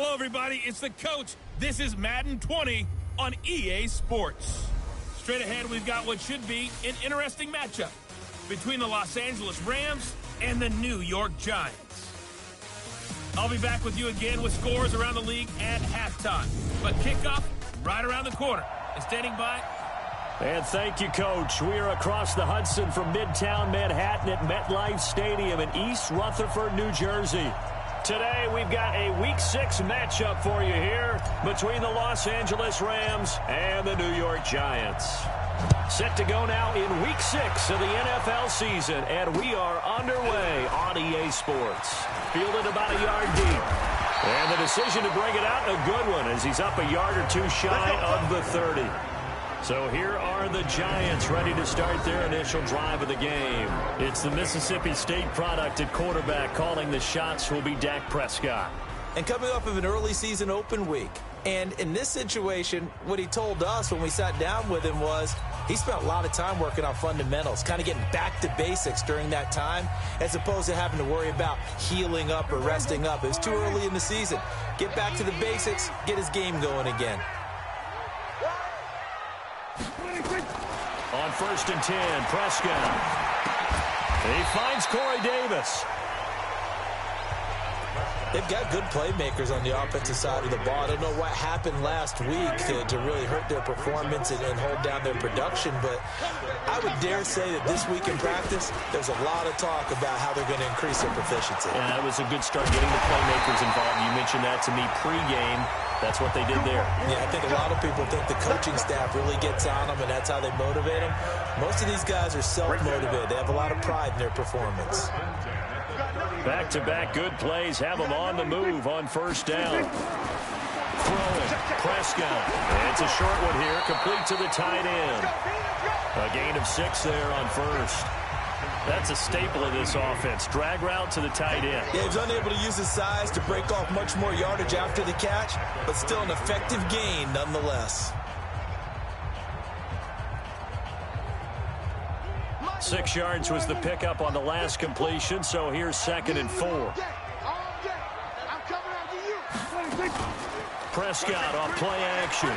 Hello, everybody. It's the coach. This is Madden 20 on EA Sports. Straight ahead, we've got what should be an interesting matchup between the Los Angeles Rams and the New York Giants. I'll be back with you again with scores around the league at halftime. But kickoff right around the corner. And standing by. And thank you, Coach. We are across the Hudson from Midtown Manhattan at MetLife Stadium in East Rutherford, New Jersey. Today, we've got a Week 6 matchup for you here between the Los Angeles Rams and the New York Giants. Set to go now in Week 6 of the NFL season, and we are underway on EA Sports. Fielded about a yard deep. And the decision to bring it out, a good one, as he's up a yard or two shy of the 30. So here are the Giants ready to start their initial drive of the game. It's the Mississippi State product at quarterback. Calling the shots will be Dak Prescott. And coming off of an early season open week. And in this situation, what he told us when we sat down with him was he spent a lot of time working on fundamentals, kind of getting back to basics during that time, as opposed to having to worry about healing up or resting up. It was too early in the season. Get back to the basics, get his game going again. On 1st and 10, Prescott. He finds Corey Davis. They've got good playmakers on the offensive side of the ball. I don't know what happened last week to really hurt their performance and hold down their production, but I would dare say that this week in practice, there's a lot of talk about how they're going to increase their proficiency. And that was a good start getting the playmakers involved. You mentioned that to me pregame. That's what they did there. Yeah, I think a lot of people think the coaching staff really gets on them, and that's how they motivate them. Most of these guys are self-motivated. They have a lot of pride in their performance. Back-to-back good plays have them on the move on 1st down. Throwing, Prescott. And it's a short one here, complete to the tight end. A gain of 6 there on 1st. That's a staple of this offense. Drag route to the tight end. Yeah, he's unable to use his size to break off much more yardage after the catch, but still an effective gain nonetheless. 6 yards was the pickup on the last completion, so here's 2nd and 4. Prescott on play action.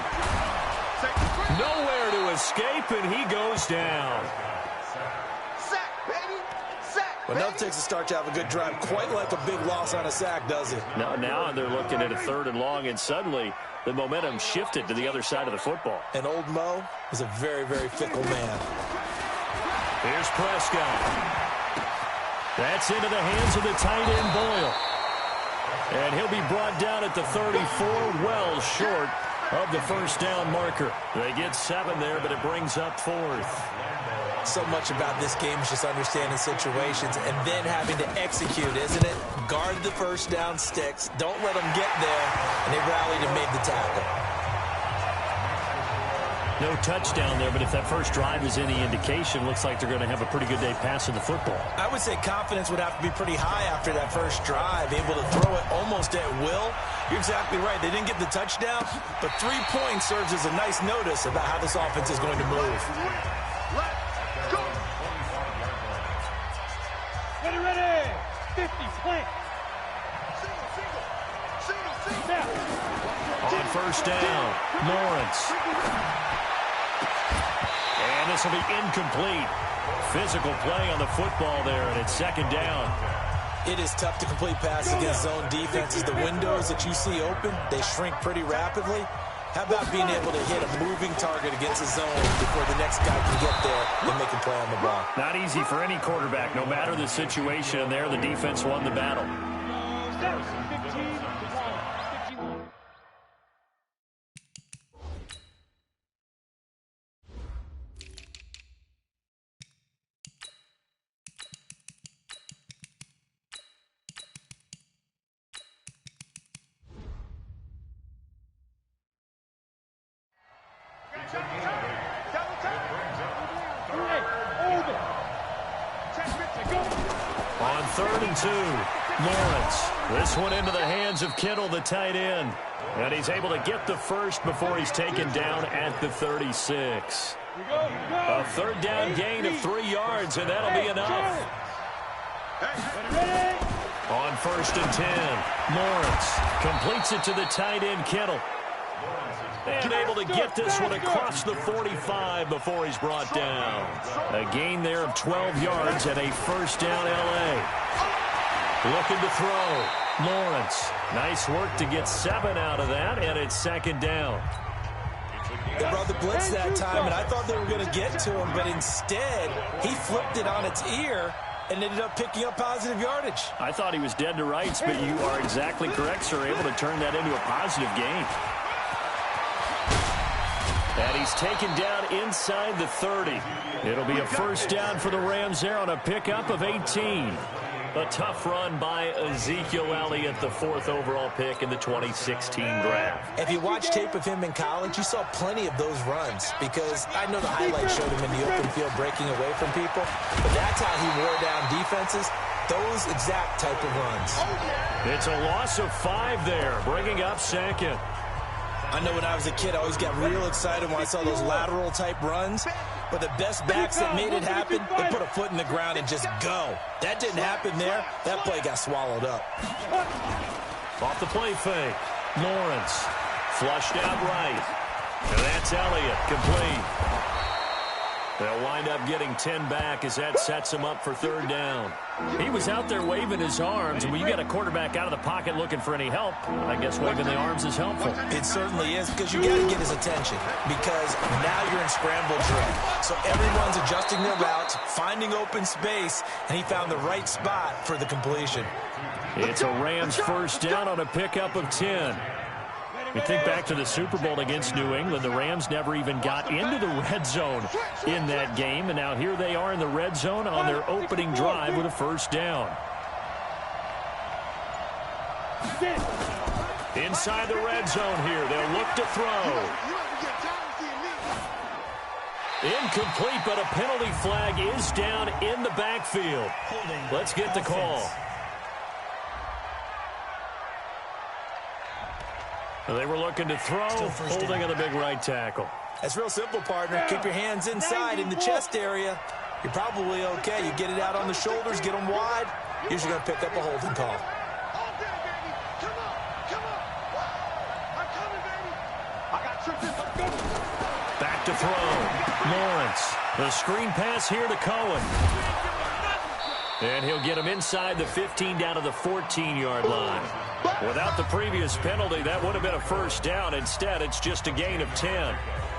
Nowhere to escape, and he goes down. But enough takes a start to have a good drive, quite like a big loss on a sack, does it? Now they're looking at a 3rd and long, and suddenly the momentum shifted to the other side of the football. And old Mo is a very, very fickle man. Here's Prescott. That's into the hands of the tight end, Boyle. And he'll be brought down at the 34, well short of the 1st down marker. They get 7 there, but it brings up 4th. So much about this game is just understanding situations and then having to execute, isn't it? Guard the 1st down sticks. Don't let them get there. And they rallied and made the tackle. No touchdown there, but if that first drive is any indication, looks like they're going to have a pretty good day passing the football. I would say confidence would have to be pretty high after that first drive, able to throw it almost at will. You're exactly right. They didn't get the touchdown, but 3 points serves as a nice notice about how this offense is going to move. Ready. 50, plant. On 1st down, Lawrence. And this will be incomplete. Physical play on the football there, and it's 2nd down. It is tough to complete passes against zone defenses. The windows that you see open, they shrink pretty rapidly. How about being able to hit a moving target against a zone before the next guy can get there and make a play on the ball? Not easy for any quarterback, no matter the situation. And there, the defense won the battle. 15. On 3rd and 2, Lawrence. This one into the hands of Kittle, the tight end. And he's able to get the first before he's taken down at the 36. A 3rd down gain of 3 yards, and that'll be enough. On 1st and 10, Lawrence completes it to the tight end, Kittle. And able to get this one across the 45 before he's brought down. A gain there of 12 yards and a first down L.A. Looking to throw. Lawrence. Nice work to get 7 out of that, and it's 2nd down. They brought the blitz that time, and I thought they were going to get to him, but instead, he flipped it on its ear and ended up picking up positive yardage. I thought he was dead to rights, but you are exactly correct, sir. Able to turn that into a positive gain. And he's taken down inside the 30. It'll be a first down for the Rams there on a pickup of 18. A tough run by Ezekiel Elliott, the 4th overall pick in the 2016 draft. If you watch tape of him in college, you saw plenty of those runs because I know the highlights showed him in the open field breaking away from people, but that's how he wore down defenses, those exact type of runs. It's a loss of 5 there, bringing up 2nd. I know when I was a kid, I always got real excited when I saw those lateral-type runs. But the best backs that made it happen, they put a foot in the ground and just go. That didn't happen there. That play got swallowed up. Off the play fake. Lawrence flushed out right. And that's Elliott, complete. They'll wind up getting 10 back as that sets him up for 3rd down. He was out there waving his arms. When you get a quarterback out of the pocket looking for any help, I guess waving the arms is helpful. It certainly is because you got to get his attention because now you're in scramble drill. So everyone's adjusting their routes, finding open space, and he found the right spot for the completion. It's a Rams first down on a pickup of 10. We think back to the Super Bowl against New England. The Rams never even got into the red zone in that game, and now here they are in the red zone on their opening drive with a first down. Inside the red zone here, they'll look to throw. Incomplete, but a penalty flag is down in the backfield. Let's get the call. They were looking to throw, holding on the big right tackle. That's real simple, partner. Keep your hands inside in the chest area. You're probably okay. You get it out on the shoulders, get them wide. Usually going to pick up a holding call. Back to throw. Lawrence. The screen pass here to Cohen. And he'll get him inside the 15 down to the 14-yard line. Without the previous penalty, that would have been a first down. Instead, it's just a gain of 10.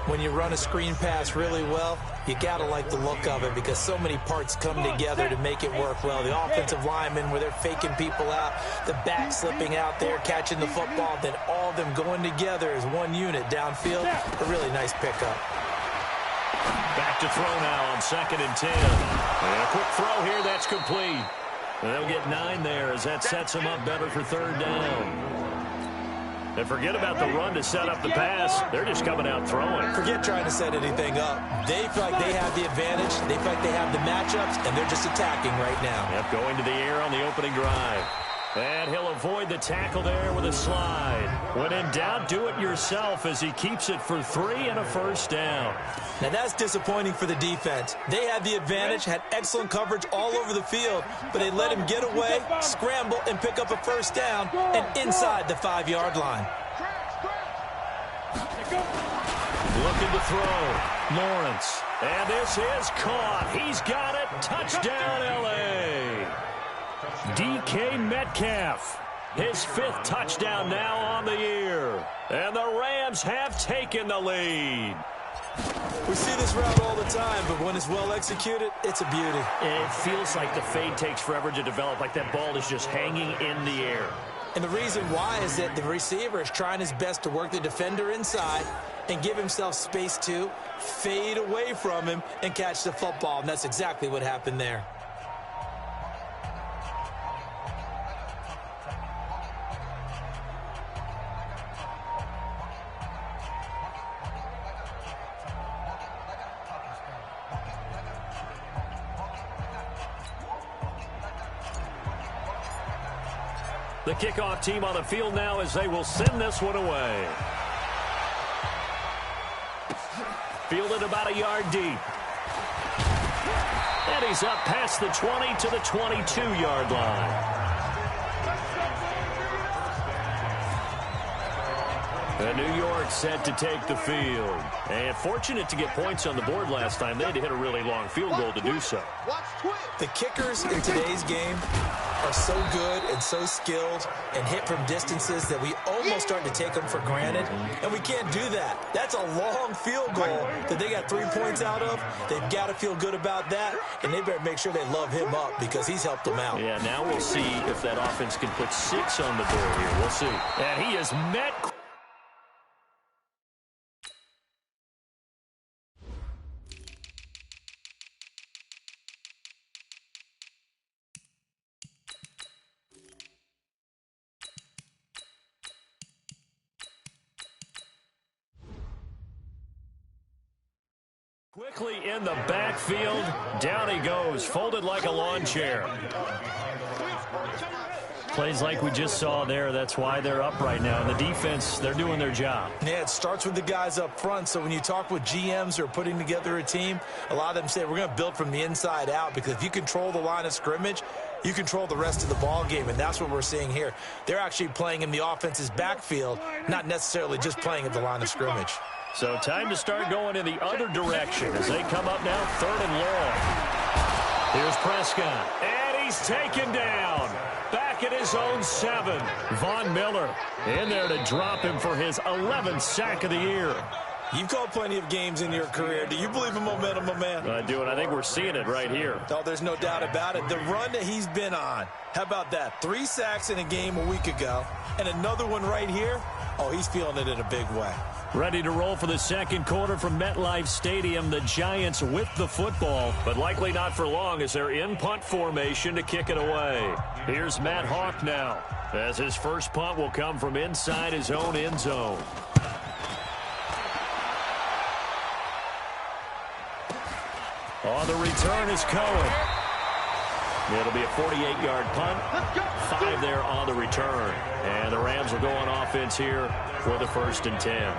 When you run a screen pass really well, you got to like the look of it because so many parts come together to make it work well. The offensive linemen where they're faking people out, the back slipping out there, catching the football, then all of them going together as one unit downfield. A really nice pickup. Back to throw now on 2nd and 10. And a quick throw here, that's complete. And they'll get 9 there as that sets them up better for 3rd down. And forget about the run to set up the pass. They're just coming out throwing. Forget trying to set anything up. They feel like they have the advantage. They feel like they have the matchups, and they're just attacking right now. Yep, going to the air on the opening drive. And he'll avoid the tackle there with a slide. When in doubt, do it yourself as he keeps it for 3 and a first down. Now that's disappointing for the defense. They had the advantage, had excellent coverage all over the field, but they let him get away, scramble, and pick up a first down, and inside the 5-yard line. Looking to throw. Lawrence. And this is caught. He's got it. Touchdown, L.A. DK Metcalf, his 5th touchdown now on the year. And the Rams have taken the lead. We see this route all the time, but when it's well executed, it's a beauty. It feels like the fade takes forever to develop, like that ball is just hanging in the air. And the reason why is that the receiver is trying his best to work the defender inside and give himself space to fade away from him and catch the football, and that's exactly what happened there. The kickoff team on the field now as they will send this one away. Fielded about a yard deep. And he's up past the 20 to the 22-yard line. And New York set to take the field. And fortunate to get points on the board last time. They had to hit a really long field goal to do so. The kickers in today's game are so good and so skilled and hit from distances that we almost start to take them for granted, and we can't do that. That's a long field goal that they got 3 points out of. They've got to feel good about that, and they better make sure they love him up because he's helped them out. Yeah, now we'll see if that offense can put 6 on the board here. We'll see. And he is met. Quickly in the backfield, down he goes, folded like a lawn chair. Plays like we just saw there, that's why they're up right now. And the defense, they're doing their job. Yeah, it starts with the guys up front. So when you talk with GMs who are putting together a team, a lot of them say we're going to build from the inside out, because if you control the line of scrimmage, you control the rest of the ball game, and that's what we're seeing here. They're actually playing in the offense's backfield, not necessarily just playing at the line of scrimmage. So time to start going in the other direction as they come up now, 3rd and long. Here's Prescott, and he's taken down. Back at his own 7. Von Miller in there to drop him for his 11th sack of the year. You've called plenty of games in your career. Do you believe in momentum, my man? I do, and I think we're seeing it right here. Oh, there's no doubt about it. The run that he's been on, how about that? 3 sacks in a game a week ago, and another one right here. Oh, he's feeling it in a big way. Ready to roll for the second quarter from MetLife Stadium. The Giants with the football, but likely not for long as they're in punt formation to kick it away. Here's Matt Hawk now, as his first punt will come from inside his own end zone. On the return is Cohen. It'll be a 48-yard punt. 5 there on the return. And the Rams will go on offense here for the 1st and 10.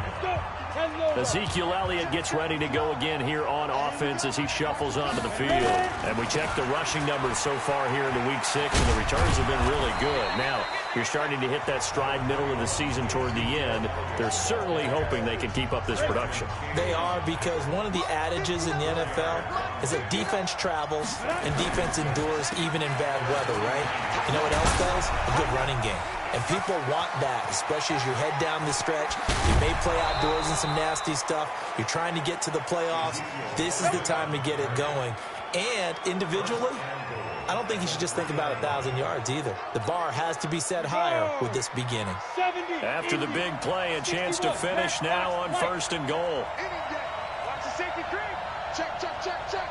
Ezekiel Elliott gets ready to go again here on offense as he shuffles onto the field. And we check the rushing numbers so far here into Week 6, and the returns have been really good. Now, you're starting to hit that stride middle of the season toward the end. They're certainly hoping they can keep up this production. They are, because one of the adages in the NFL is that defense travels and defense endures even in bad weather, right? You know what else does? A good running game. And people want that, especially as you head down the stretch. You may play outdoors in some nasty stuff. You're trying to get to the playoffs. This is the time to get it going. And individually, I don't think you should just think about 1,000 yards either. The bar has to be set higher with this beginning. After the big play, a chance to finish now on 1st and goal. Watch the safety creep. Check, check, check, check.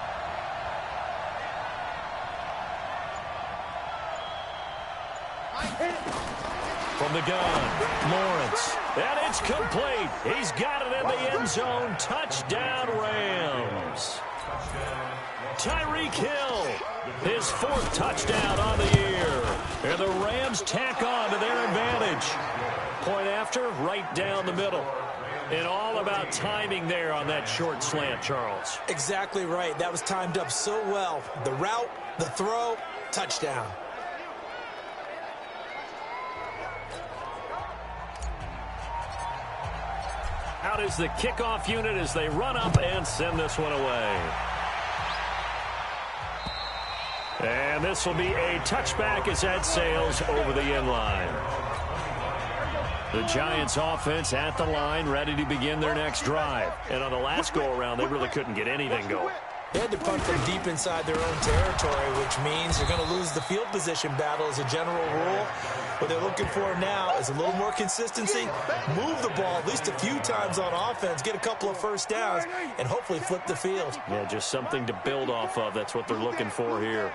From the gun, Lawrence. And it's complete. He's got it in the end zone. Touchdown, Rams. Tyreek Hill, his 4th touchdown on the year. And the Rams tack on to their advantage. Point after, right down the middle. And all about timing there on that short slant, Charles. Exactly right. That was timed up so well. The route, the throw, touchdown. Out is the kickoff unit as they run up and send this one away. And this will be a touchback as that sails over the end line. The Giants offense at the line, ready to begin their next drive. And on the last go-around, they really couldn't get anything going. They had to punt from deep inside their own territory, which means they're going to lose the field position battle as a general rule. What they're looking for now is a little more consistency, move the ball at least a few times on offense, get a couple of first downs, and hopefully flip the field. Yeah, just something to build off of. That's what they're looking for here.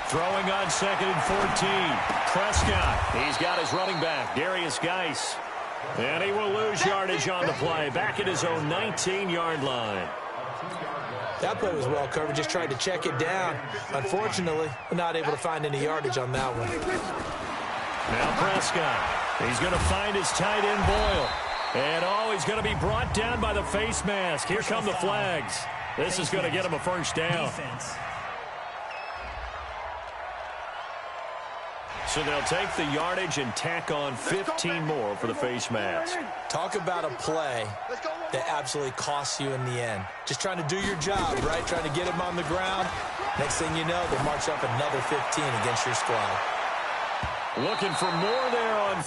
Throwing on 2nd and 14. Prescott, he's got his running back, Darius Geis. And he will lose yardage on the play, back at his own 19-yard line. That play was well covered, just tried to check it down. Unfortunately, we're not able to find any yardage on that one. Now Prescott, he's going to find his tight end Boyle. And he's going to be brought down by the face mask. Here come the flags. This is going to get him a first down. So they'll take the yardage and tack on 15 more for the face mask. Talk about a play that absolutely costs you in the end. Just trying to do your job, right? Trying to get him on the ground. Next thing you know, they march up another 15 against your squad. Looking for more there on...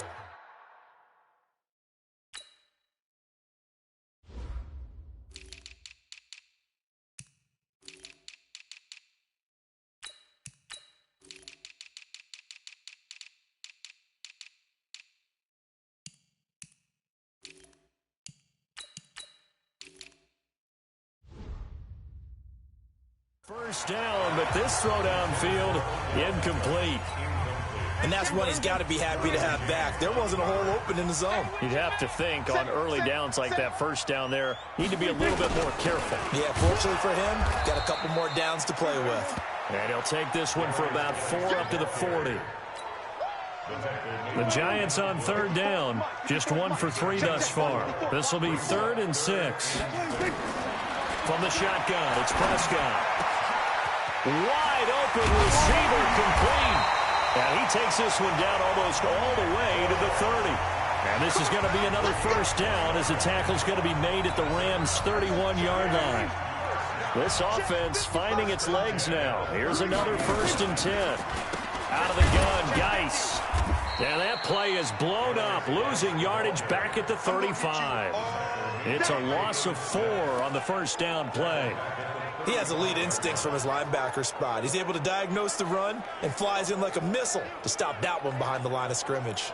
First down, but this throw downfield incomplete. And that's one he's got to be happy to have back. There wasn't a hole open in the zone. You'd have to think on early downs like that first down there, need to be a little bit more careful. Yeah, fortunately for him, got a couple more downs to play with. And he'll take this one for about 4 up to the 40. The Giants on third down, just 1 for 3 thus far. This will be 3rd and 6. From the shotgun, it's Prescott. Wide open receiver complete. And he takes this one down almost all the way to the 30. And this is going to be another first down as the tackle's going to be made at the Rams' 31-yard line. This offense finding its legs now. Here's another 1st and 10. Out of the gun, Geis. And that play is blown up, losing yardage back at the 35. It's a loss of 4 on the first down play. He has elite instincts from his linebacker spot. He's able to diagnose the run and flies in like a missile to stop that one behind the line of scrimmage.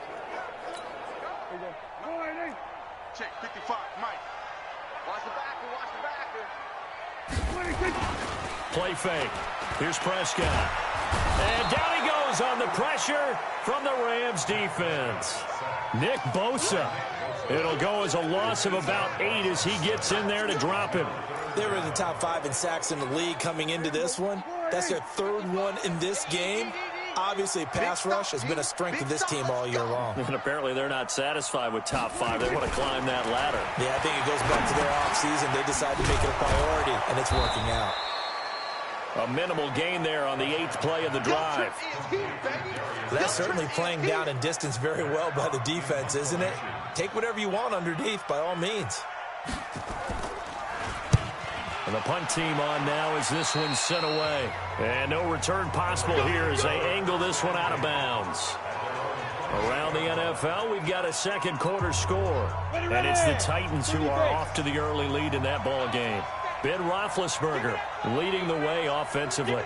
Check 55, Mike. Watch the backer, Play fake. Here's Prescott. And down he goes on the pressure from the Rams defense. Nick Bosa. It'll go as a loss of about 8 as he gets in there to drop him. They were in the top 5 in sacks in the league coming into this one. That's their 3rd one in this game. Obviously, pass rush has been a strength of this team all year long. And apparently they're not satisfied with top 5. They want to climb that ladder. Yeah, I think it goes back to their offseason. They decided to make it a priority, and it's working out. A minimal gain there on the 8th play of the drive. That's certainly playing down in distance very well by the defense, isn't it? Take whatever you want underneath, by all means. And the punt team on now as this one's sent away. And no return possible here as they angle this one out of bounds. Around the NFL, we've got a second quarter score. And it's the Titans who are off to the early lead in that ball game. Ben Roethlisberger leading the way offensively.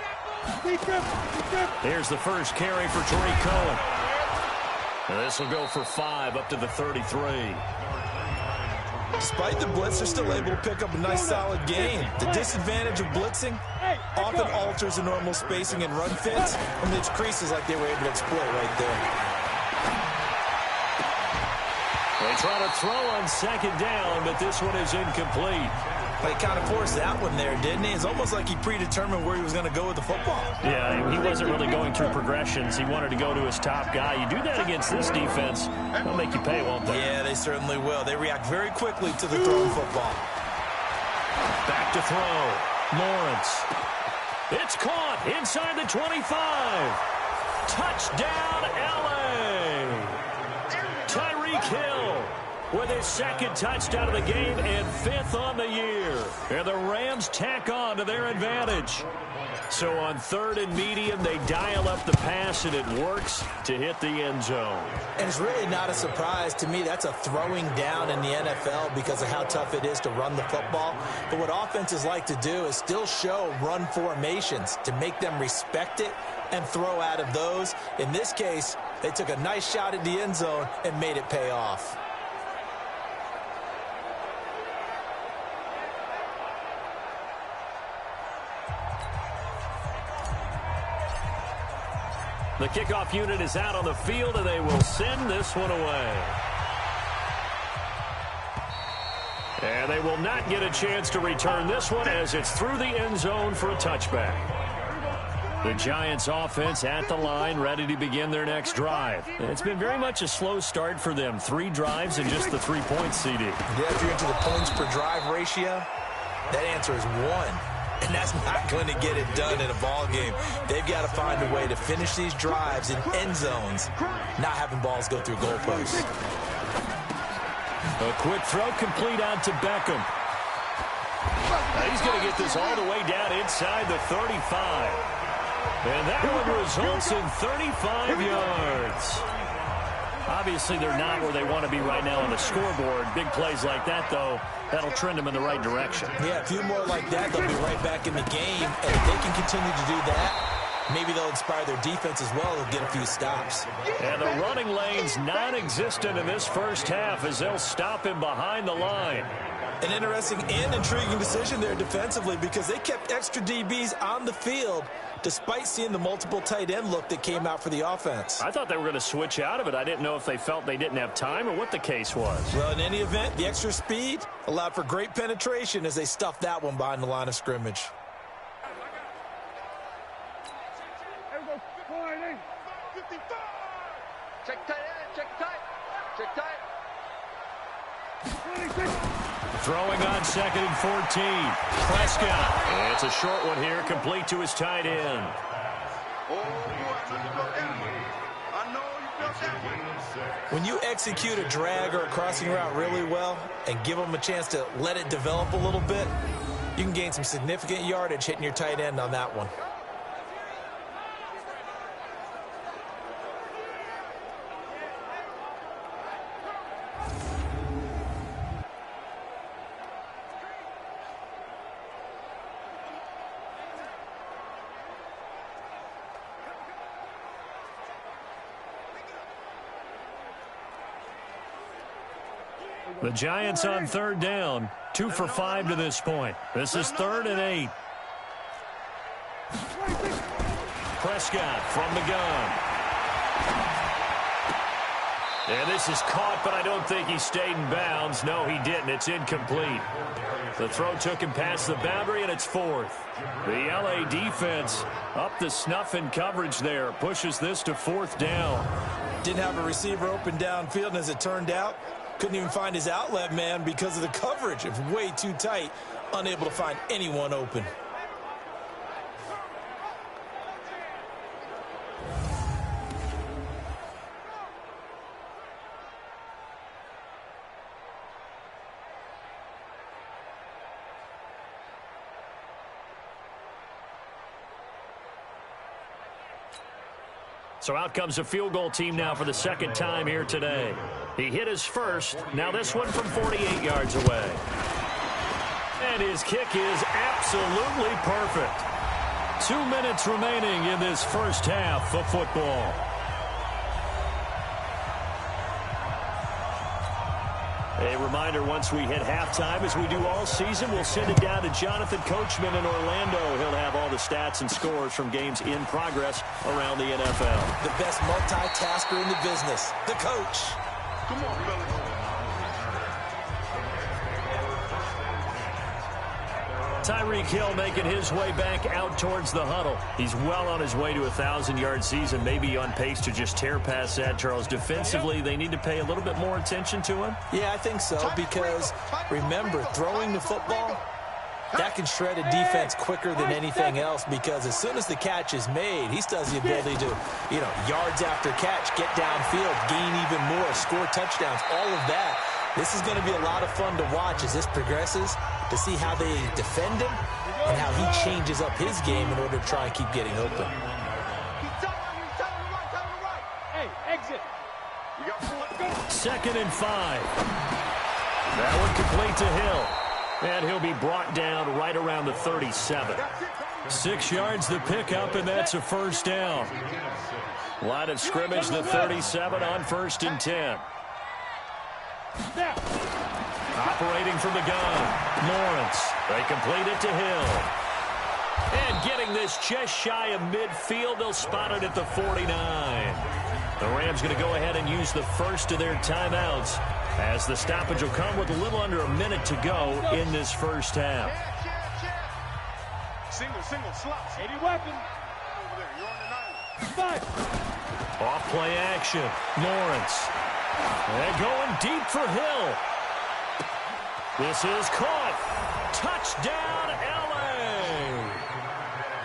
Here's the first carry for Tariq Cohen. And this will go for 5 up to the 33. Despite the blitz, they're still able to pick up a nice solid gain. The disadvantage of blitzing often alters the normal spacing and run fits, and it's creases like they were able to exploit right there. They try to throw on second down, but this one is incomplete. He kind of forced that one there, didn't he? It's almost like he predetermined where he was going to go with the football. Yeah, he wasn't really going through progressions. He wanted to go to his top guy. You do that against this defense, they'll make you pay, won't they? Yeah, they certainly will. They react very quickly to the thrown football. Back to throw. Lawrence. It's caught inside the 25. Touchdown, L.A. Tyreek Hill with his 2nd touchdown of the game and 5th on the year. And the Rams tack on to their advantage. So on 3rd and medium, they dial up the pass, and it works to hit the end zone. And it's really not a surprise to me. That's a throwing down in the NFL because of how tough it is to run the football. But what offenses like to do is still show run formations to make them respect it and throw out of those. In this case, they took a nice shot at the end zone and made it pay off. The kickoff unit is out on the field, and they will send this one away. And they will not get a chance to return this one as it's through the end zone for a touchback. The Giants offense at the line, ready to begin their next drive. And it's been very much a slow start for them. 3 drives and just the 3 points, CD. Yeah, if you're into the points per drive ratio, that answer is 1. and that's not going to get it done in a ball game. They've got to find a way to finish these drives in end zones, not having balls go through goalposts. A quick throw complete out to Beckham. He's going to get this all the way down inside the 35. And that one results in 35 yards. Obviously, they're not where they want to be right now on the scoreboard. Big plays like that, though, that'll trend them in the right direction. Yeah, a few more like that, they'll be right back in the game. And if they can continue to do that, maybe they'll inspire their defense as well and get a few stops. And the running lane's non-existent in this first half as they'll stop him behind the line. An interesting and intriguing decision there defensively because they kept extra DBs on the field despite seeing the multiple tight end look that came out for the offense. I thought they were going to switch out of it. I didn't know if they felt they didn't have time or what the case was. Well, in any event, the extra speed allowed for great penetration as they stuffed that one behind the line of scrimmage. Check tight end, check tight. Check tight. Throwing on 2nd and 14. Prescott. And it's a short one here, complete to his tight end. When you execute a drag or a crossing route really well and give them a chance to let it develop a little bit, you can gain some significant yardage hitting your tight end on that one. The Giants on 3rd down, 2 for 5 to this point. This is 3rd and 8. Prescott from the gun. And this is caught, but I don't think he stayed in bounds. No, he didn't. It's incomplete. The throw took him past the boundary, and it's 4th. The LA defense up the snuff in coverage there. Pushes this to 4th down. Didn't have a receiver open downfield, and as it turned out, couldn't even find his outlet man because of the coverage. It was way too tight, unable to find anyone open. So out comes a field goal team now for the 2nd time here today. He hit his first. Now this one from 48 yards away. And his kick is absolutely perfect. 2 minutes remaining in this first half of football. A reminder, once we hit halftime, as we do all season, we'll send it down to Jonathan Coachman in Orlando. He'll have all the stats and scores from games in progress around the NFL. The best multitasker in the business, the coach. Come on, Billy. Tyreek Hill making his way back out towards the huddle. He's well on his way to a 1,000-yard season, maybe on pace to just tear past that, Charles. Defensively, they need to pay a little bit more attention to him. Yeah, I think so, because remember, throwing the football, that can shred a defense quicker than anything else, because as soon as the catch is made, he still has the ability to, yards after catch, get downfield, gain even more, score touchdowns, all of that. This is going to be a lot of fun to watch as this progresses, to see how they defend him and how he changes up his game in order to try and keep getting open. Hey, exit. 2nd and 5. That one complete to Hill. And he'll be brought down right around the 37. 6 yards the pickup, and that's a first down. Line of scrimmage, the 37 on 1st and 10. Operating from the gun, Lawrence. They complete it to Hill. And getting this just shy of midfield, they'll spot it at the 49. The Rams going to go ahead and use the first of their timeouts, as the stoppage will come with a little under a minute to go in this first half. Single, slots. 80 weapon. Over there, you're on the 9. Off play action, Lawrence. And going deep for Hill. This is caught. Touchdown, LA.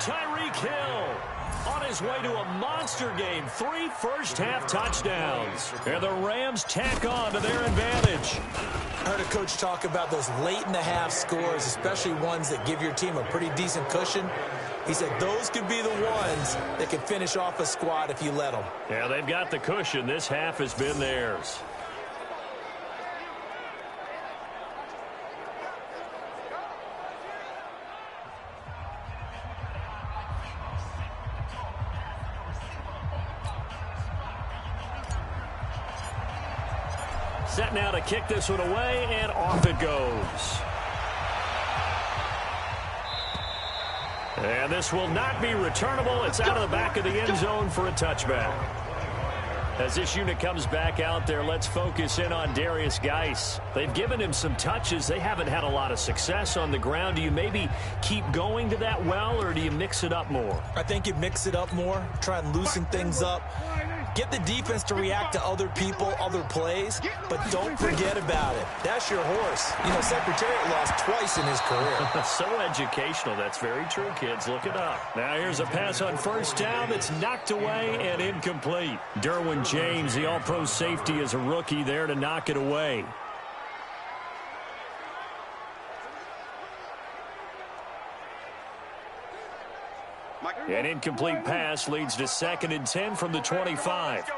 Tyreek Hill on his way to a monster game. 3 first-half touchdowns. And the Rams tack on to their advantage. I heard a coach talk about those late-in-the-half scores, especially ones that give your team a pretty decent cushion. He said those could be the ones that can finish off a squad if you let them. Yeah, they've got the cushion. This half has been theirs. Set now to kick this one away, and off it goes. And this will not be returnable. It's out of the back of the end zone for a touchback. As this unit comes back out there, let's focus in on Darius Geis. They've given him some touches. They haven't had a lot of success on the ground. Do you maybe keep going to that well, or do you mix it up more? I think you mix it up more, try and loosen things up. Get the defense to react to other people, other plays, but don't forget about it. That's your horse. You know, Secretariat lost twice in his career. So educational. That's very true, kids. Look it up. Now here's a pass on first down that's knocked away and incomplete. Derwin James, the all-pro safety, is a rookie there to knock it away. An incomplete pass leads to 2nd and 10 from the 25.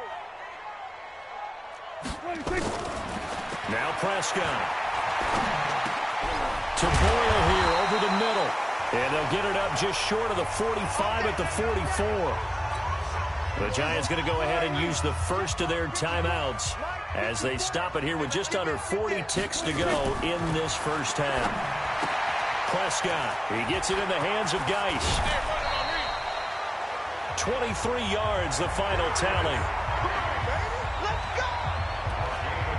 Now Prescott. To Boyle here over the middle. And they'll get it up just short of the 45 at the 44. The Giants going to go ahead and use the first of their timeouts as they stop it here with just under 40 ticks to go in this first half. Prescott, he gets it in the hands of Geis. 23 yards, the final tally.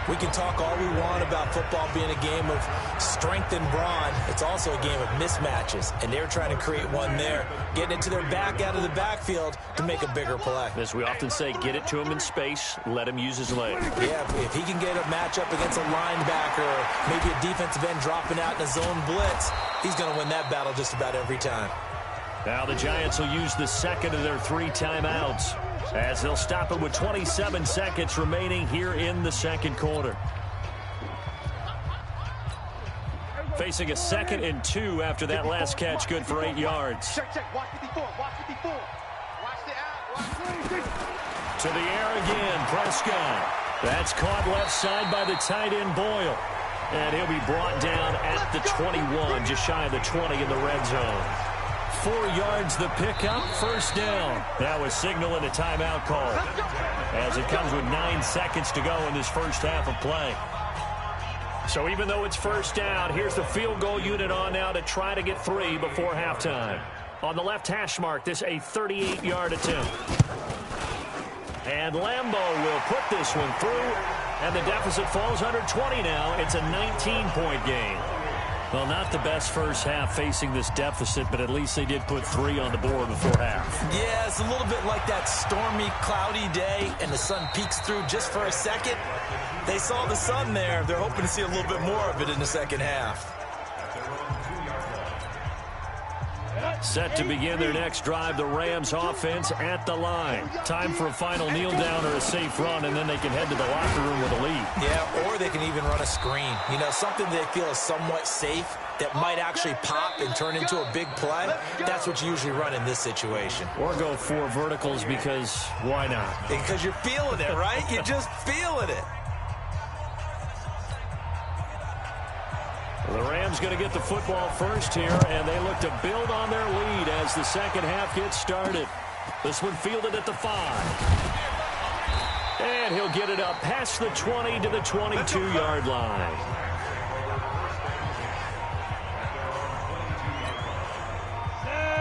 We can talk all we want about football being a game of strength and brawn. It's also a game of mismatches, and they're trying to create one there, getting it to their back out of the backfield to make a bigger play. As we often say, get it to him in space, let him use his leg. Yeah, if he can get a matchup against a linebacker, or maybe a defensive end dropping out in a zone blitz, he's going to win that battle just about every time. Now the Giants will use the second of their 3 timeouts as they'll stop it with 27 seconds remaining here in the second quarter. Facing a 2nd and 2 after that last catch, good for 8 yards. Check. Watch 54. Watch 54. Watch the out. To the air again, Prescott. That's caught left side by the tight end Boyle. And he'll be brought down at the 21, just shy of the 20 in the red zone. 4 yards the pickup, first down. That was signaling a timeout call as it comes with 9 seconds to go in this first half of play. So even though it's first down, here's the field goal unit on now to try to get 3 before halftime. On the left hash mark, this a 38-yard attempt. And Lambeau will put this one through, and the deficit falls under 20 now. It's a 19-point game. Well, not the best first half facing this deficit, but at least they did put 3 on the board before half. Yeah, it's a little bit like that stormy, cloudy day, and the sun peeks through just for a second. They saw the sun there. They're hoping to see a little bit more of it in the second half. Set to begin their next drive, the Rams offense at the line. Time for a final kneel down or a safe run, and then they can head to the locker room with a lead. Yeah, or they can even run a screen. You know, something they feel is somewhat safe that might actually pop and turn into a big play. That's what you usually run in this situation. Or go 4 verticals because why not? Because you're feeling it, right? You're just feeling it. The Rams going to get the football first here, and they look to build on their lead as the second half gets started. This one fielded at the 5. And he'll get it up past the 20 to the 22-yard line.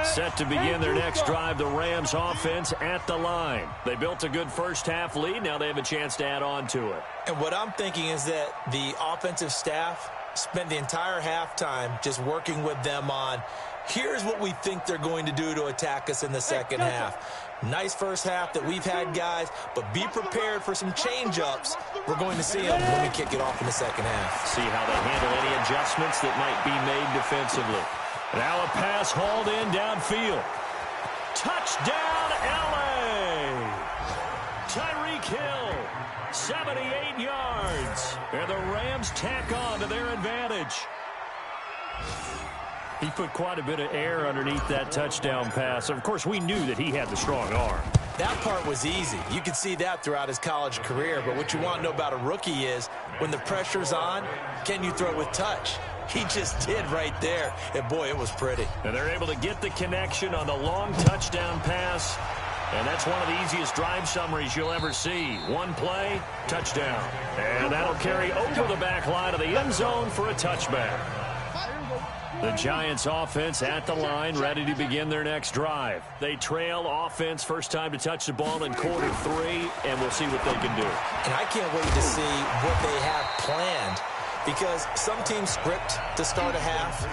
Set to begin their next drive, the Rams offense at the line. They built a good first half lead. Now they have a chance to add on to it. And what I'm thinking is that the offensive staff spent the entire halftime just working with them on, here's what we think they're going to do to attack us in the second half. Nice first half that we've had, guys, but be prepared for some change-ups. We're going to see them when we kick it off in the second half. See how they handle any adjustments that might be made defensively. Now a pass hauled in downfield. Touchdown, L.A. Tyreek Hill, 78 yards. And the Rams tack on to their advantage. He put quite a bit of air underneath that touchdown pass. Of course, we knew that he had the strong arm. That part was easy. You could see that throughout his college career. But what you want to know about a rookie is when the pressure's on, can you throw it with touch? He just did right there. And, boy, it was pretty. And they're able to get the connection on the long touchdown pass. And that's one of the easiest drive summaries you'll ever see. One play, touchdown. And that'll carry over the back line of the end zone for a touchback. The Giants offense at the line, ready to begin their next drive. They trail offense, first time to touch the ball in quarter 3, and we'll see what they can do. And I can't wait to see what they have planned, because some teams script to start a half.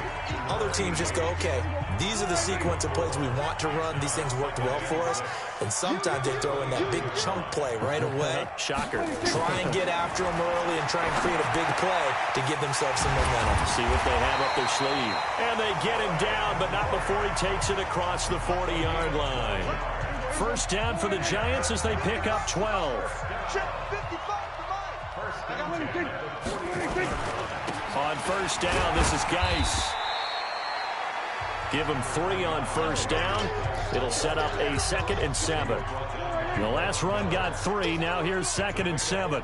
Other teams just go, okay, these are the sequence of plays we want to run. These things worked well for us. And sometimes they throw in that big chunk play right away. Shocker. Try and get after them early and try and create a big play to give themselves some momentum. See what they have up their sleeve. And they get him down, but not before he takes it across the 40-yard line. First down for the Giants as they pick up 12. On first down, this is Geis. Give him 3 on first down. It'll set up a 2nd and 7. The last run got 3. Now here's 2nd and 7.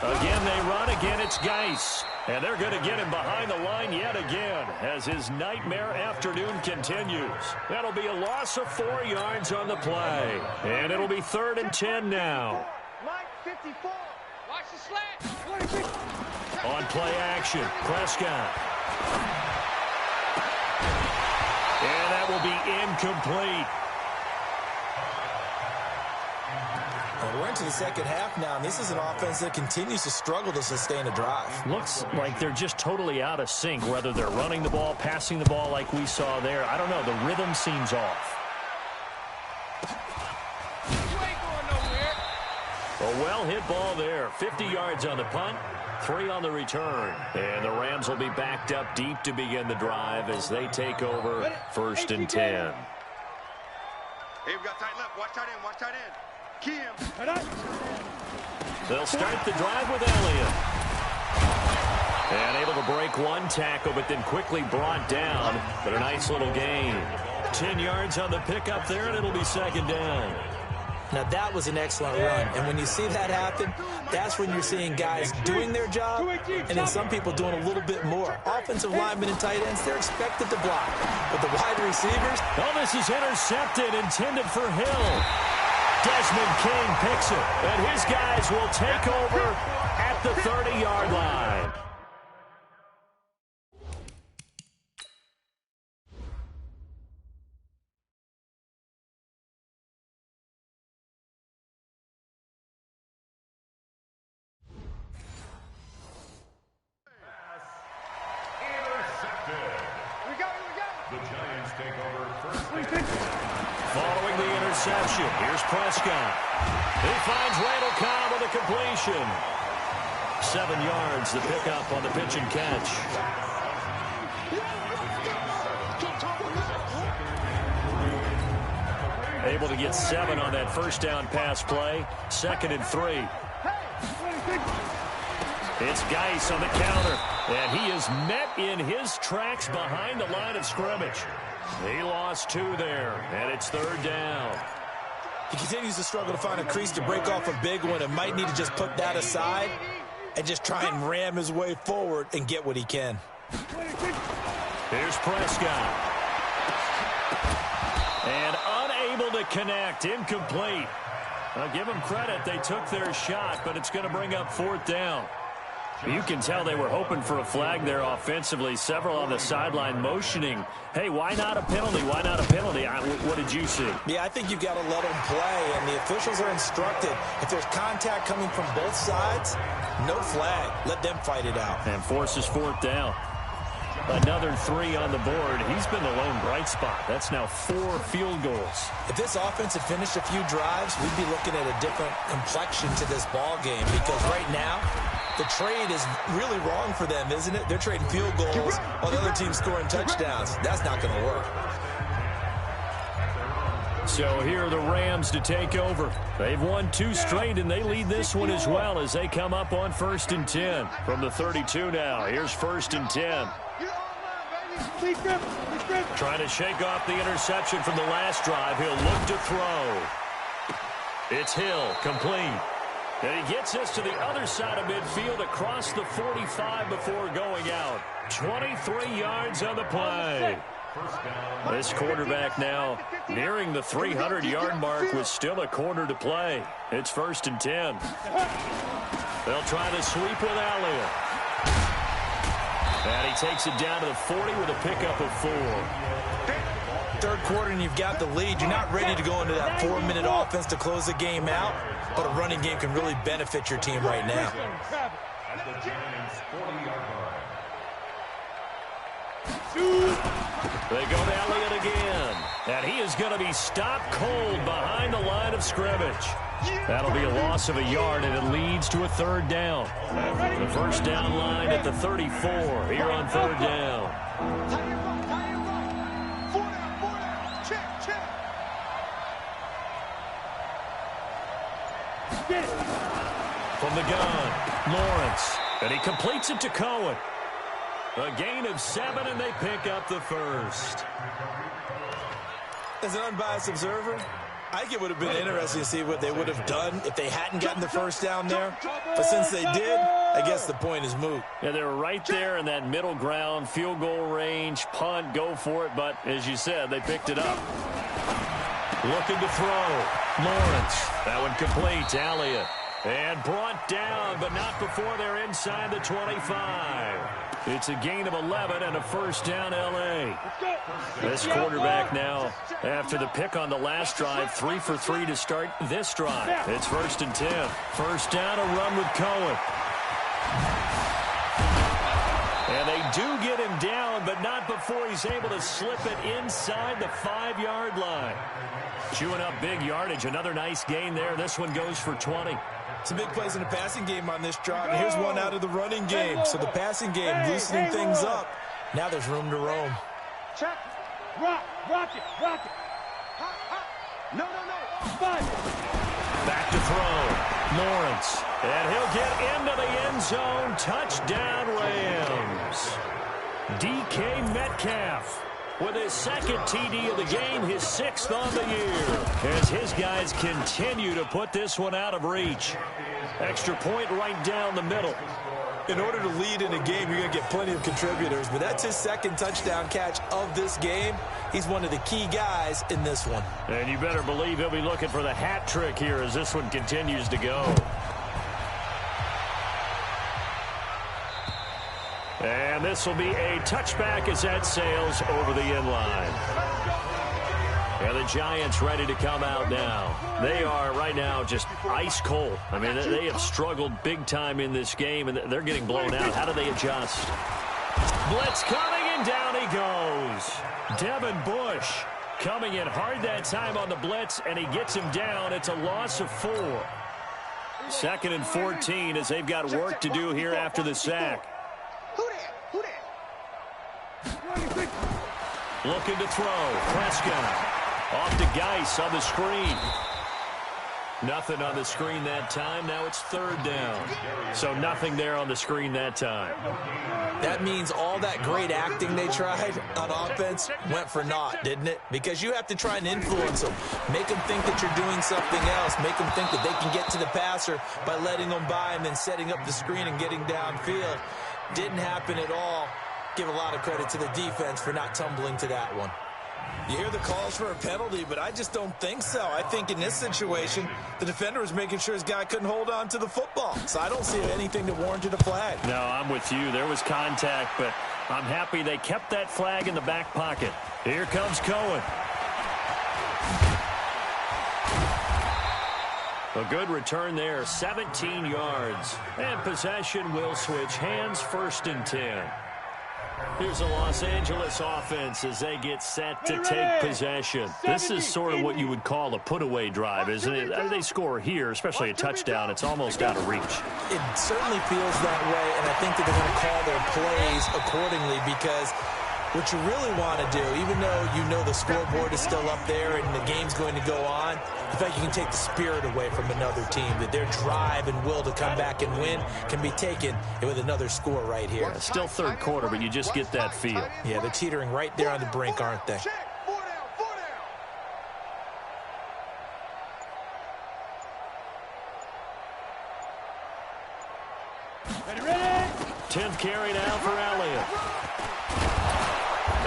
Again, they run. Again, it's Geis. And they're going to get him behind the line yet again as his nightmare afternoon continues. That'll be a loss of 4 yards on the play. And it'll be 3rd and 10 now. Mike 54. Watch the slant. On play action, Prescott. And that will be incomplete. Well, we're into the second half now, and this is an offense that continues to struggle to sustain a drive. Looks like they're just totally out of sync, whether they're running the ball, passing the ball like we saw there. I don't know. The rhythm seems off. A well-hit ball there. 50 yards on the punt, 3 on the return. And the Rams will be backed up deep to begin the drive as they take over 1st and 10. Hey, we got tight left. Watch tight end. Watch tight end. Kim. They'll start the drive with Elliott. And able to break one tackle, but then quickly brought down. But a nice little gain. 10 yards on the pickup there, and it'll be 2nd down. Now, that was an excellent run. And when you see that happen, that's when you're seeing guys doing their job and then some people doing a little bit more. Offensive linemen and tight ends, they're expected to block. But the wide receivers... Oh, this is intercepted, intended for Hill. Desmond King picks it. And his guys will take over at the 30-yard line. Following the interception, here's Prescott. He finds Randall Cobb with a completion. 7 yards, the pickup on the pitch and catch. Able to get 7 on that first down pass play. 2nd and 3. It's Geis on the counter, and he is met in his tracks behind the line of scrimmage. He lost 2 there, and it's 3rd down. He continues to struggle to find a crease to break off a big one and might need to just put that aside and just try and ram his way forward and get what he can. Here's Prescott. And unable to connect, incomplete. I'll give them credit. They took their shot, but it's going to bring up 4th down. You can tell they were hoping for a flag there offensively. Several on the sideline motioning, hey, why not a penalty? Why not a penalty? What did you see? Yeah, I think you've got to let them play, and the officials are instructed. If there's contact coming from both sides, no flag. Let them fight it out. And forces 4th down. Another 3 on the board. He's been the lone bright spot. That's now 4 field goals. If this offense had finished a few drives, we'd be looking at a different complexion to this ball game, because right now, The trade is really wrong for them, isn't it? They're trading field goals while the other team's scoring touchdowns. That's not going to work. So here are the Rams to take over. They've won 2 straight, and they lead this one as well as they come up on 1st and 10. From the 32 now, here's 1st and 10. Trying to shake off the interception from the last drive. He'll look to throw. It's Hill, complete. And he gets us to the other side of midfield across the 45 before going out. 23 yards on the play. This quarterback now nearing the 300-yard mark with still a quarter to play. It's 1st and 10. They'll try to sweep with Elliott. And he takes it down to the 40 with a pickup of 4. Third quarter and you've got the lead. You're not ready to go into that 4-minute offense to close the game out, but a running game can really benefit your team right now. They go to Elliott again, and he is going to be stopped cold behind the line of scrimmage. That'll be a loss of a yard, and it leads to a 3rd down. The 1st down line at the 34 here on 3rd down. From the gun, Lawrence, and he completes it to Cohen. A gain of 7, and they pick up the 1st. As an unbiased observer, I think it would have been interesting to see what they would have done if they hadn't gotten the 1st down there. But since they did, I guess the point is moot. Yeah, they were right there in that middle ground, field goal range, punt, go for it. But as you said, they picked it up. Looking to throw. Lawrence. That one complete. Elliott. And brought down, but not before they're inside the 25. It's a gain of 11 and a 1st down, L.A. This quarterback now, after the pick on the last drive, 3 for 3 to start this drive. It's 1st and 10. 1st down, a run with Cohen. And they do get him down, but not before he's able to slip it inside the 5-yard line. Chewing up big yardage. Another nice gain there. This one goes for 20. Some big plays in the passing game on this drive. And here's one out of the running game. So the passing game loosening things up. Now there's room to roam. Check. Rock it. No. Back to throw. Lawrence. And he'll get into the end zone. Touchdown, Rams. DK Metcalf with his 2nd TD of the game, his 6th on the year, as his guys continue to put this one out of reach. Extra point right down the middle. In order to lead in a game, you're going to get plenty of contributors, but that's his 2nd touchdown catch of this game. He's one of the key guys in this one. And you better believe he'll be looking for the hat trick here as this one continues to go. And this will be a touchback as that sails over the end line. And the Giants ready to come out now. They are right now just ice cold. I mean, they have struggled big time in this game, and they're getting blown out. How do they adjust? Blitz coming, and down he goes. Devin Bush coming in hard that time on the blitz, and he gets him down. It's a loss of 4. 2nd and 14 as they've got work to do here after the sack. Looking to throw. Prescott. Off to Geis on the screen. Nothing on the screen that time. Now it's 3rd down. So nothing there on the screen that time. That means all that great acting they tried on offense went for naught, didn't it? Because you have to try and influence them. Make them think that you're doing something else. Make them think that they can get to the passer by letting them by and then setting up the screen and getting downfield. Didn't happen at all. Give a lot of credit to the defense for not tumbling to that one. You hear the calls for a penalty, but I just don't think so. I think in this situation, the defender was making sure his guy couldn't hold on to the football. So I don't see anything that warranted a flag. No, I'm with you. There was contact, but I'm happy they kept that flag in the back pocket. Here comes Cohen. A good return there, 17 yards. And possession will switch hands, 1st and 10. Here's the Los Angeles offense as they get set to take possession. This is sort of what you would call a put-away drive, isn't it? They score here, especially a touchdown. It's almost out of reach. It certainly feels that way, and I think that they're going to call their plays accordingly because what you really want to do, even though you know the scoreboard is still up there and the game's going to go on, the fact you can take the spirit away from another team, that their drive and will to come back and win can be taken with another score right here. Yeah, still third quarter, but you just get that feel. Yeah, they're teetering right there on the brink, aren't they? Ready? 10th carry now for Elliott.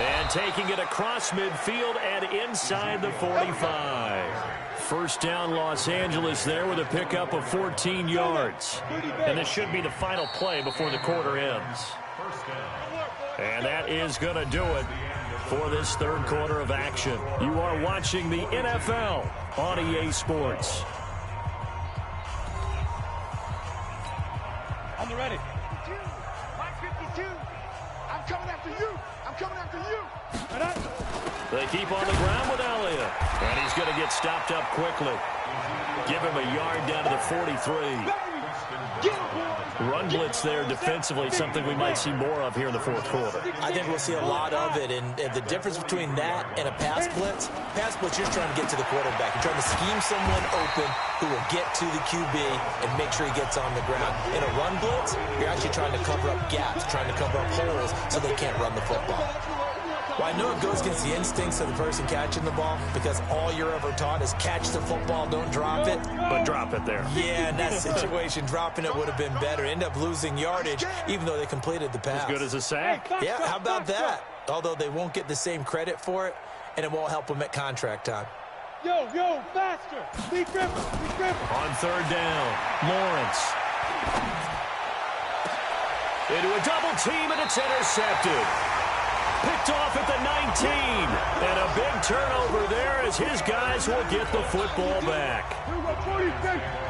And taking it across midfield and inside the 45. First down, Los Angeles there with a pickup of 14 yards. And this should be the final play before the quarter ends. And that is going to do it for this third quarter of action. You are watching the NFL on EA Sports. On the ready. 52. I'm coming after you. I'm coming after you. They keep on the ground with Elliott. And he's going to get stopped up quickly. Give him a yard down to the 43. Run blitz there defensively, something we might see more of here in the fourth quarter. I think we'll see a lot of it, and the difference between that and a pass blitz, you're trying to get to the quarterback. You're trying to scheme someone open who will get to the QB and make sure he gets on the ground. In a run blitz, you're actually trying to cover up gaps, trying to cover up holes so they can't run the football. Well, I know it goes against the instincts of the person catching the ball because all you're ever taught is catch the football, don't drop it. But drop it there. Yeah, in that situation, dropping it would have been better. End up losing yardage, even though they completed the pass. As good as a sack. Yeah, how about that? Although they won't get the same credit for it, and it won't help them at contract time. Yo, faster. Be crippled. On third down, Lawrence. Into a double team, and it's intercepted. Picked off at the 19. And a big turnover there as his guys will get the football back.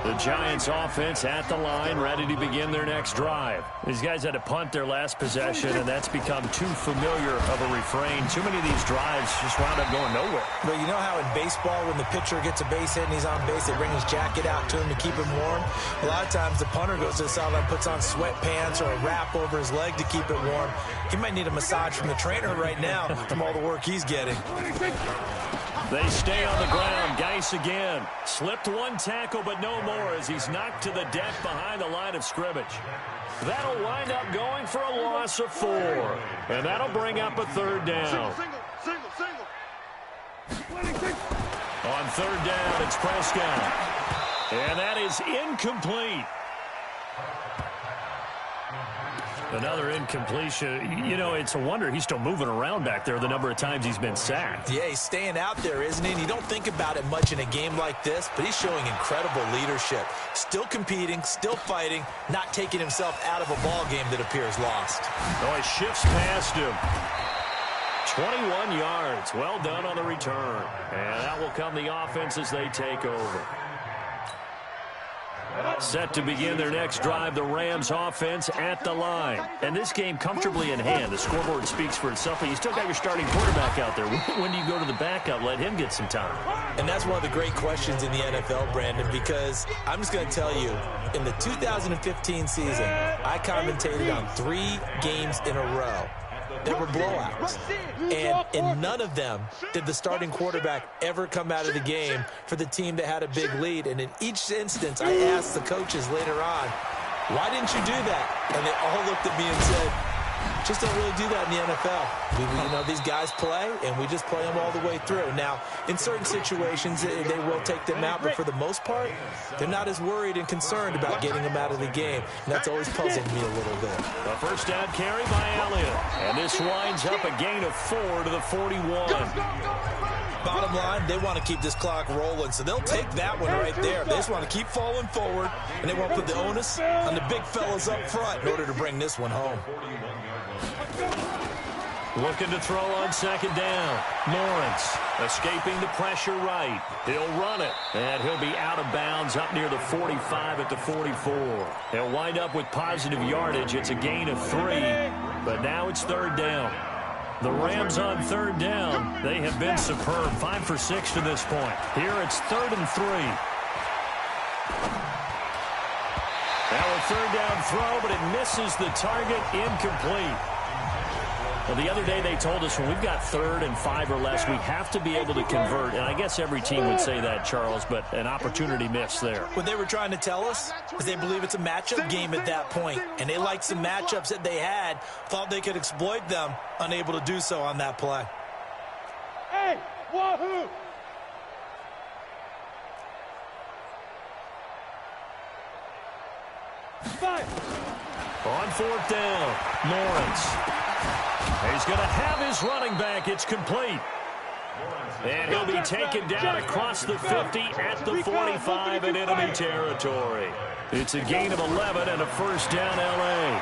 The Giants offense at the line, ready to begin their next drive. These guys had to punt their last possession, and that's become too familiar of a refrain. Too many of these drives just wound up going nowhere. But you know how in baseball, when the pitcher gets a base hit and he's on base, they bring his jacket out to him to keep him warm? A lot of times the punter goes to the sideline, puts on sweatpants or a wrap over his leg to keep it warm. He might need a massage from the trainer right now from all the work he's getting. They stay on the ground. Geis again. Slipped one tackle, but no more as he's knocked to the deck behind the line of scrimmage. That'll wind up going for a loss of 4. And that'll bring up a third down. Single. On third down, it's Prescott. And that is incomplete. Another incompletion. You know, it's a wonder he's still moving around back there the number of times he's been sacked. Yeah, he's staying out there, isn't he? And you don't think about it much in a game like this, but he's showing incredible leadership. Still competing, still fighting, not taking himself out of a ball game that appears lost. Oh, he shifts past him. 21 yards. Well done on the return. And that will come the offense as they take over. Set to begin their next drive, the Rams offense at the line. And this game comfortably in hand. The scoreboard speaks for itself, but you still got your starting quarterback out there. When do you go to the backup? Let him get some time. And that's one of the great questions in the NFL, Brandon, because I'm just going to tell you, in the 2015 season, I commentated on 3 games in a row that were blowouts. And in none of them did the starting quarterback ever come out of the game for the team that had a big lead. And in each instance, I asked the coaches later on, why didn't you do that? And they all looked at me and said, just don't really do that in the NFL. These guys play, and we just play them all the way through. Now, in certain situations, they will take them out, but for the most part, they're not as worried and concerned about getting them out of the game. And that's always puzzled me a little bit. A first down carry by Elliott. And this winds up a gain of 4 to the 41. Bottom line, they want to keep this clock rolling, so they'll take that one right there. They just want to keep falling forward, and they want to put the onus on the big fellas up front in order to bring this one home. Looking to throw on second down. Lawrence escaping the pressure right. He'll run it, and he'll be out of bounds up near the 45 at the 44. He'll wind up with positive yardage. It's a gain of 3. But now it's third down. The Rams on third down. They have been superb. 5 for 6 to this point. Here it's 3rd and 3. Now a third down throw, but it misses the target. Incomplete. Well, the other day they told us when we've got 3rd and 5 or less, we have to be able to convert. And I guess every team would say that, Charles, but an opportunity missed there. What they were trying to tell us is they believe it's a matchup game at that point. And they liked some matchups that they had, thought they could exploit them, unable to do so on that play. Hey, wahoo! On 4th down, Lawrence. He's going to have his running back. It's complete. And he'll be taken down across the 50 at the 45 in enemy territory. It's a gain of 11 and a first down, L.A.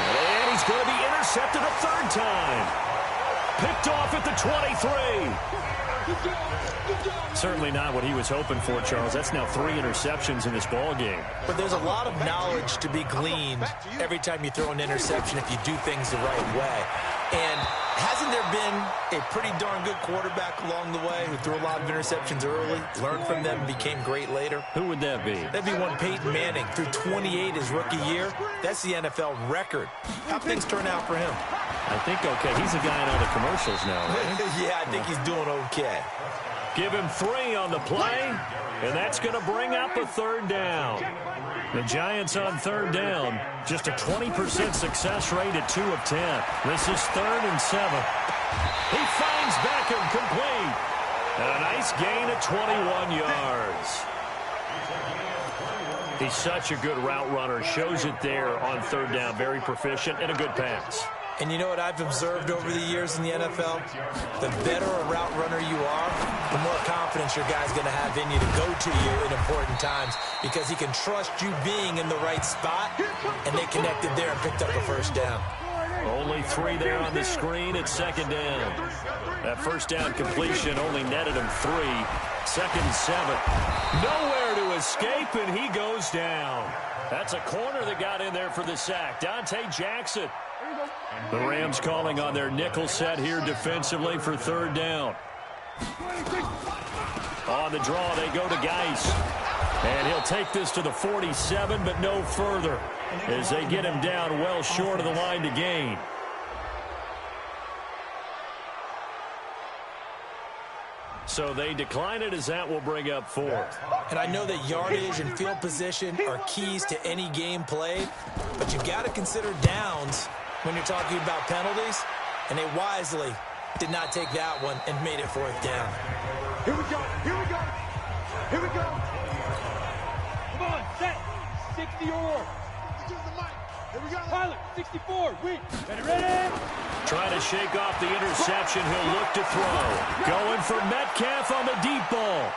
And he's going to be intercepted a third time. Picked off at the 23. Certainly not what he was hoping for, Charles. That's now 3 interceptions in this ball game. But there's a lot of knowledge to be gleaned every time you throw an interception if you do things the right way. And hasn't there been a pretty darn good quarterback along the way who threw a lot of interceptions early, learned from them, became great later? Who would that be? That'd be one Peyton Manning. Threw 28 his rookie year. That's the NFL record. How things turn out for him? I think okay. He's a guy in all the commercials now, right? Yeah, I think he's doing okay. Give him 3 on the play, and that's going to bring up a third down. The Giants on third down, just a 20% success rate at 2 of 10. This is 3rd and 7. He finds Beckham complete. And a nice gain of 21 yards. He's such a good route runner. Shows it there on third down. Very proficient and a good pass. And you know what I've observed over the years in the NFL? The better a route runner you are, the more confidence your guy's going to have in you to go to you in important times because he can trust you being in the right spot, and they connected there and picked up a first down. Only 3 there on the screen at 2nd down. That first down completion only netted him 3. 2nd and 7. Nowhere to escape, and he goes down. That's a corner that got in there for the sack. Dante Jackson. The Rams calling on their nickel set here defensively for third down. On the draw, they go to Geis. And he'll take this to the 47, but no further as they get him down well short of the line to gain. So they decline it as that will bring up 4th. And I know that yardage and field position are keys to any game played, but you've got to consider downs when you're talking about penalties, and they wisely did not take that one and made it 4th down. Here we go, here we go, here we go. Come on, set, 60 or more. Here we go. Pilot, 64, wait, ready? Trying to shake off the interception, he'll look to throw. Going for Metcalf on the deep ball.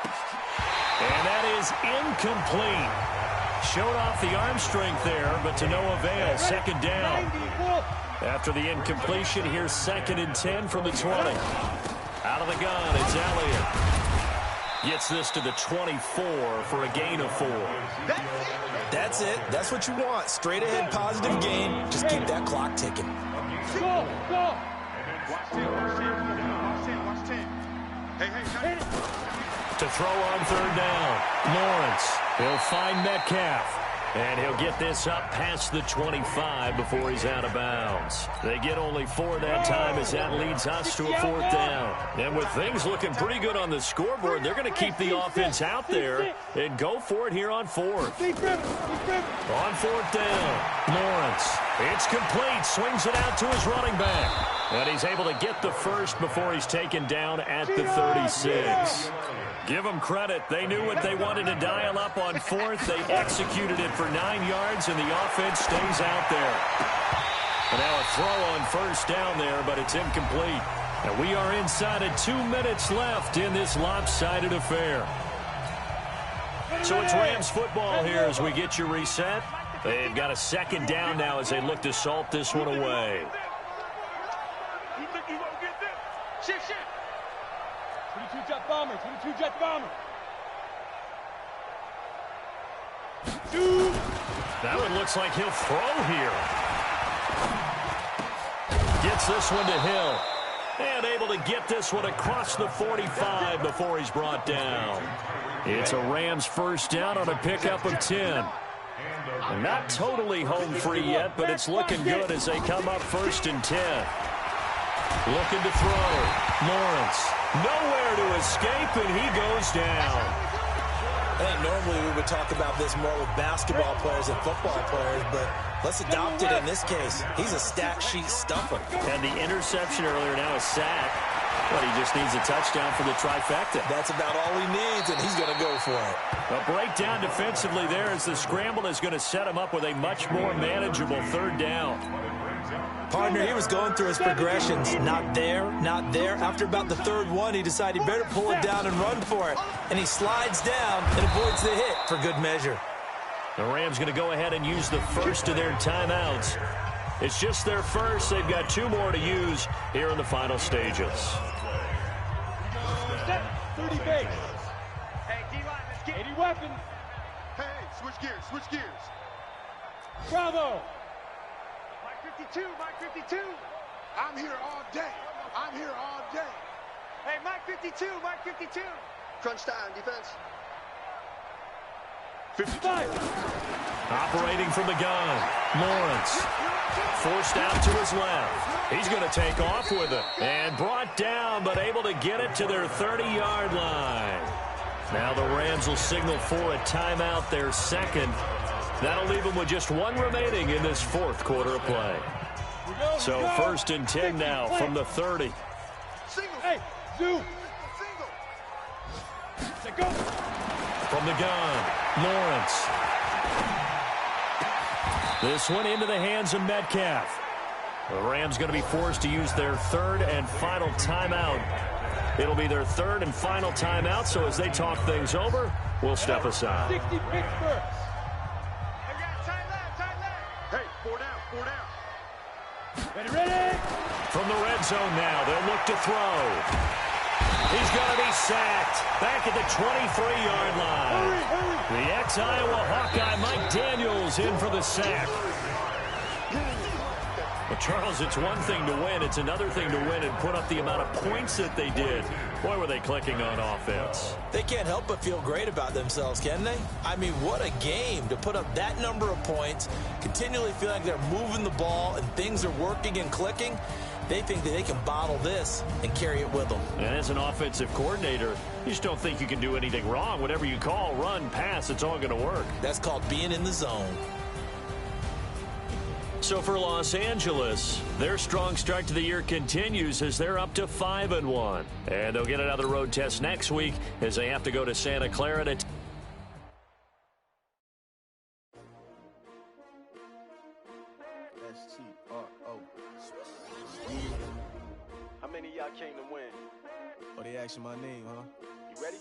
And that is incomplete. Showed off the arm strength there, but to no avail. 2nd down. After the incompletion, here's 2nd and 10 from the 20. Out of the gun, it's Elliott. Gets this to the 24 for a gain of 4. That's it. That's what you want. Straight ahead, positive gain. Just keep that clock ticking. Go, go. Watch 10, watch 10. Hey. To throw on third down, Lawrence. He'll find Metcalf. And he'll get this up past the 25 before he's out of bounds. They get only 4 that time as that leads us to a 4th down. And with things looking pretty good on the scoreboard, they're going to keep the offense out there and go for it here on 4th. On 4th down, Lawrence. It's complete. Swings it out to his running back. And he's able to get the first before he's taken down at the 36. Give them credit. They knew what they wanted to dial up on 4th. They executed it for 9 yards, and the offense stays out there. And now a throw on 1st down there, but it's incomplete. And we are inside of 2 minutes left in this lopsided affair. So it's Rams football here as we get you reset. They've got a 2nd down now as they look to salt this one away. You think you gonna get this? Shift. 22 jet bomber, 22 jet bomber. 2. That one looks like he'll throw here. Gets this one to Hill. And able to get this one across the 45 before he's brought down. It's a Rams first down on a pickup of 10. And not totally home free yet, but it's looking good as they come up 1st and 10. Looking to throw. Lawrence. Nowhere to escape, and he goes down. I think normally we would talk about this more with basketball players and football players, but let's adopt it in this case. He's a stat sheet stuffer. And the interception earlier, now a sack. But he just needs a touchdown for the trifecta. That's about all he needs, and he's going to go for it. A breakdown defensively there as the scramble is going to set him up with a much more manageable 3rd down. Partner, he was going through his progressions. Not there, not there. After about the 3rd one, he decided he better pull it down and run for it. And he slides down and avoids the hit for good measure. The Rams going to go ahead and use the first of their timeouts. It's just their first. They've got 2 more to use here in the final stages. 30 base. Hey, D-line, let's get 80 weapons. Hey, switch gears, switch gears. Bravo. Mike 52, Mike 52. I'm here all day. I'm here all day. Hey, Mike 52, Mike 52. Crunch time, defense. 55. Operating from the gun. Lawrence. Forced out to his left. He's going to take off with it. And brought down, but able to get it to their 30-yard line. Now the Rams will signal for a timeout, their 2nd. That'll leave them with just 1 remaining in this 4th quarter of play. So 1st and 10 now from the 30. Single. Hey, zoom. Single. Let go. From the gun, Lawrence. This one into the hands of Metcalf. The Rams going to be forced to use their 3rd and final timeout. It'll be their 3rd and final timeout, so as they talk things over, we'll step aside. 60 Pittsburgh. Hey, 4 down. Ready. From the red zone now, they'll look to throw. He's going to be sacked back at the 23-yard line. The ex-Iowa Hawkeye Mike Daniels in for the sack. Well, Charles, it's one thing to win. It's another thing to win and put up the amount of points that they did. Boy, were they clicking on offense. They can't help but feel great about themselves, can they? I mean, what a game to put up that number of points, continually feel like they're moving the ball and things are working and clicking. They think that they can bottle this and carry it with them. And as an offensive coordinator, you just don't think you can do anything wrong. Whatever you call, run, pass, it's all going to work. That's called being in the zone. So for Los Angeles, their strong start to the year continues as they're up to 5-1. And they'll get another road test next week as they have to go to Santa Clara to How many of y'all came to win? Oh, they asking my name, huh? You ready?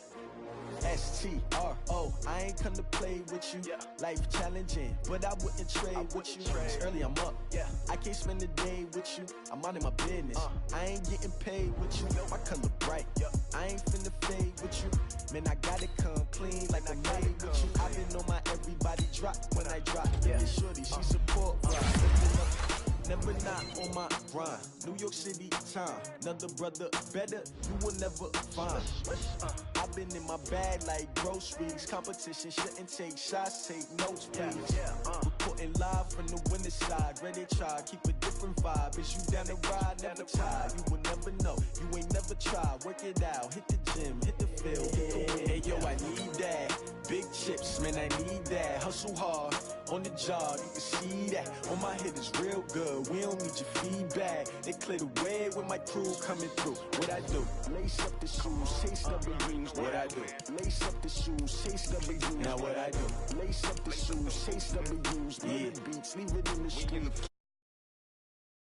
S-T-R-O, I ain't come to play with you. Yeah. Life challenging, but I wouldn't trade with you. trade. It's early, I'm up. Yeah. I can't spend the day with you. I'm out in my business. I ain't getting paid with you. My color bright. I ain't finna fade with you. Man, I gotta come clean like I made with you. I've been on my everybody drop when I drop. Yeah, shorty, she support never not on my grind. New York City time. Another brother better, you will never find. I've been in my bag like groceries. Competition shouldn't take shots, take notes, please. Reporting live from the winter side. Ready to try, keep a different vibe. Is you down the ride, never tired. You will never know, you ain't never tried. Work it out, hit the gym, hit the field. Hey yo, I need that. Big chips, man, I need that. Hustle hard, on the job, you can see that. On my head is real good, we don't need your feedback. They clear the way with my crew coming through. What I do? Lace up the shoes, chase W's. What I do? Lace up the shoes, chase W's. Now what I do? Lace up the shoes, chase W's. Yeah, beats, leave it in the street.